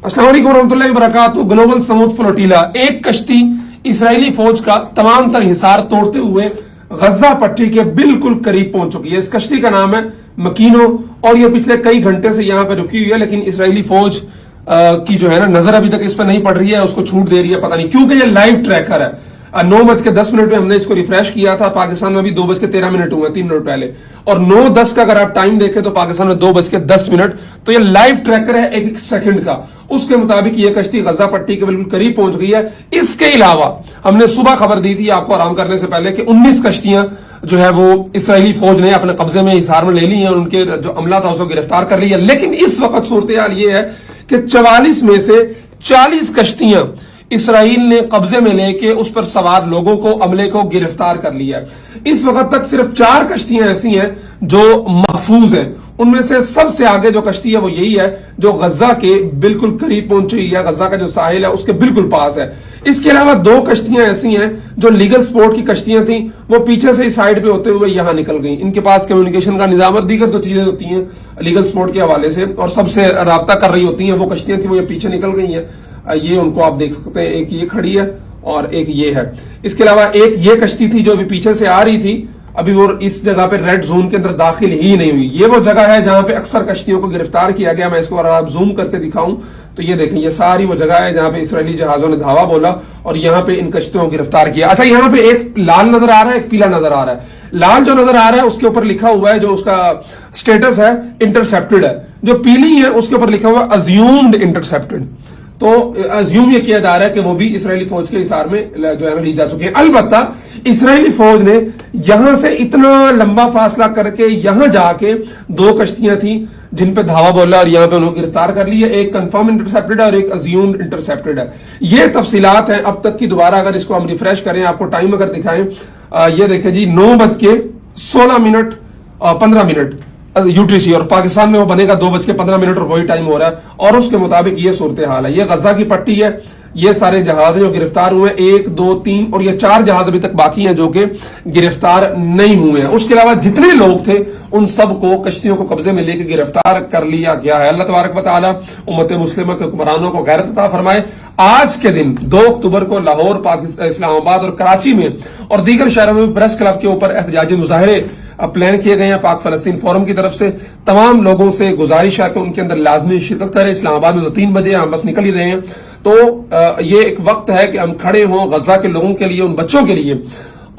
अस्सलाम वालेकुम रहमतुल्लाहि व बरकातुहू। ग्लोबल समूद फ्लोटीला, एक कश्ती इसराइली फौज का तमाम तर हिसार तोड़ते हुए गजा पट्टी के बिल्कुल करीब पहुंच चुकी है। इस कश्ती का नाम है मकीनो और ये पिछले कई घंटे से यहाँ पे रुकी हुई है, लेकिन इसराइली फौज की जो है ना नजर अभी तक इस पर नहीं पड़ रही है, उसको छूट दे रही है, पता नहीं क्योंकि ये लाइव ट्रैकर है। 9:10 में हमने इसको रिफ्रेश किया था, पाकिस्तान में भी 2:13 हुए 3 मिनट पहले, और 9:10 का अगर आप टाइम देखें तो पाकिस्तान में 2:10। तो ये लाइव ट्रैकर है एक सेकंड का। उसके मुताबिक ये कश्ती गजा पट्टी के बिल्कुल करीब पहुंच गई है। इसके अलावा हमने सुबह खबर दी थी आपको आराम करने से पहले कि 19 कश्तियां जो है वो इसराइली फौज ने अपने कब्जे में हिसार में ले ली हैं, उनके जो अमला था उसको गिरफ्तार कर लिया। लेकिन इस वक्त सूरत हाल ये है कि 44 में से 40 कश्तियां इसराइल ने कब्जे में लेके उस पर सवार लोगों को, अमले को गिरफ्तार कर लिया है। इस वक्त तक सिर्फ 4 कश्तियां ऐसी हैं जो महफूज हैं। उनमें से सबसे आगे जो कश्ती है वो यही है जो गजा के बिल्कुल करीब पहुंची है, गजा का जो साहिल है उसके बिल्कुल पास है। इसके अलावा 2 कश्तियां ऐसी हैं जो लीगल स्पोर्ट की कश्तियां थी, वो पीछे से इस साइड पे होते हुए यहां निकल गई। इनके पास कम्युनिकेशन का निजाम और दीगर जो चीजें होती हैं लीगल स्पोर्ट के हवाले से और सबसे राब्ता कर रही होती हैं, वो कश्तियां थी वो ये पीछे निकल गई हैं। ये उनको आप देख सकते हैं, एक ये खड़ी है और एक ये है। इसके अलावा एक ये कश्ती थी जो अभी पीछे से आ रही थी, अभी वो इस जगह पे रेड जोन के अंदर दाखिल ही नहीं हुई। ये वो जगह है जहां पे अक्सर कश्तियों को गिरफ्तार किया गया। मैं इसको अगर आप जूम करके दिखाऊं तो ये देखें, ये सारी वो जगह है जहां पे इसराइली जहाजों ने धावा बोला और यहां पे इन कश्तियों को गिरफ्तार किया। अच्छा, यहां पे एक लाल नजर आ रहा है, एक पीला नजर आ रहा है। लाल जो नजर आ रहा है उसके ऊपर लिखा हुआ है, जो उसका स्टेटस है इंटरसेप्टेड है। जो पीली है उसके ऊपर लिखा हुआ है अज्यूम्ड इंटरसेप्टेड। तो अज्यूम ये किया जा रहा है कि वो भी इसराइली फौज के हिसार में जो है ना ली जा चुकी है। अलबत्ता इसराइली फौज ने यहां से इतना लंबा फासला करके यहां जाके 2 कश्तियां थी जिन पे धावा बोला और यहां पे उन्होंने गिरफ्तार कर लिया। एक कंफर्म इंटरसेप्टेड है और एक अज्यूम्ड इंटरसेप्टेड है। ये तफसीलात हैं अब तक की। दोबारा अगर इसको हम रिफ्रेश करें, आपको टाइम अगर दिखाएं, ये देखें जी 9:16 और 15 यूटीसी, और पाकिस्तान में वो बनेगा 2:15 और वही टाइम हो रहा है। और उसके मुताबिक ये सूरत हाल है। ये गजा की पट्टी है, ये सारे जहाज जो गिरफ्तार हुए 1, 2, 3 और ये 4 जहाज अभी तक बाकी हैं जो कि गिरफ्तार नहीं हुए हैं। उसके अलावा जितने लोग थे उन सबको कश्तियों को कब्जे में लेकर गिरफ्तार कर लिया गया है। अल्लाह तबारक व तआला उम्मत मुस्लिमा के हुक्मरानों को गैरत अता फरमाए। आज के दिन 2 अक्टूबर को लाहौर, पाकिस्तान, इस्लामाबाद और कराची में और दीगर शहरों में प्रेस क्लब के ऊपर एहतजाजी मुजाहरे प्लान किए गए हैं। पाक फलस्तीन फोरम की तरफ से तमाम लोगों से गुजारिश है कि उनके अंदर लाजमी शिरकत करें। इस्लामाबाद में तो 3 बजे हम बस निकल ही रहे हैं, तो ये एक वक्त है कि हम खड़े हों गजा के लोगों के लिए, उन बच्चों के लिए,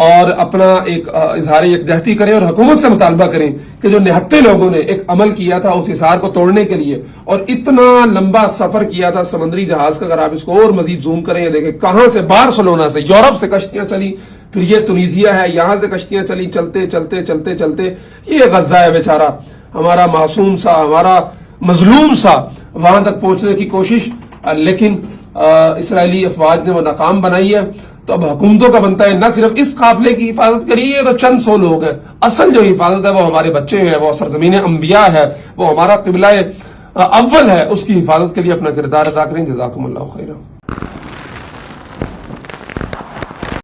और अपना एक इजहार यकजहती करें और हुकूमत से मुतालबा करें कि जो निहत्ते लोगों ने एक अमल किया था उस हिसार को तोड़ने के लिए और इतना लंबा सफर किया था समंदरी जहाज का, अगर आप इसको और मजीद जूम करें, देखें कहां से, बार्सिलोना से, यूरोप से कश्तियां चली, फिर ये तुनीजिया है, यहां से कश्तियां चली, चलते चलते चलते चलते ये गजा है बेचारा, हमारा मासूम सा, हमारा मजलूम सा, वहां तक पहुंचने की कोशिश, लेकिन इसराइली अफवाज ने वो नाकाम बनाई है। तो अब हुकूमतों का बनता है न सिर्फ इस काफिले की हिफाजत करिए, तो चंद 100 लोग हैं, असल जो हिफाजत है वो हमारे बच्चे हैं, वो सरजमीन अंबिया है, वो हमारा क़िबला अव्वल है, उसकी हिफाजत के लिए अपना किरदार अदा करें। जज़ाकुमुल्लाहु खैरा।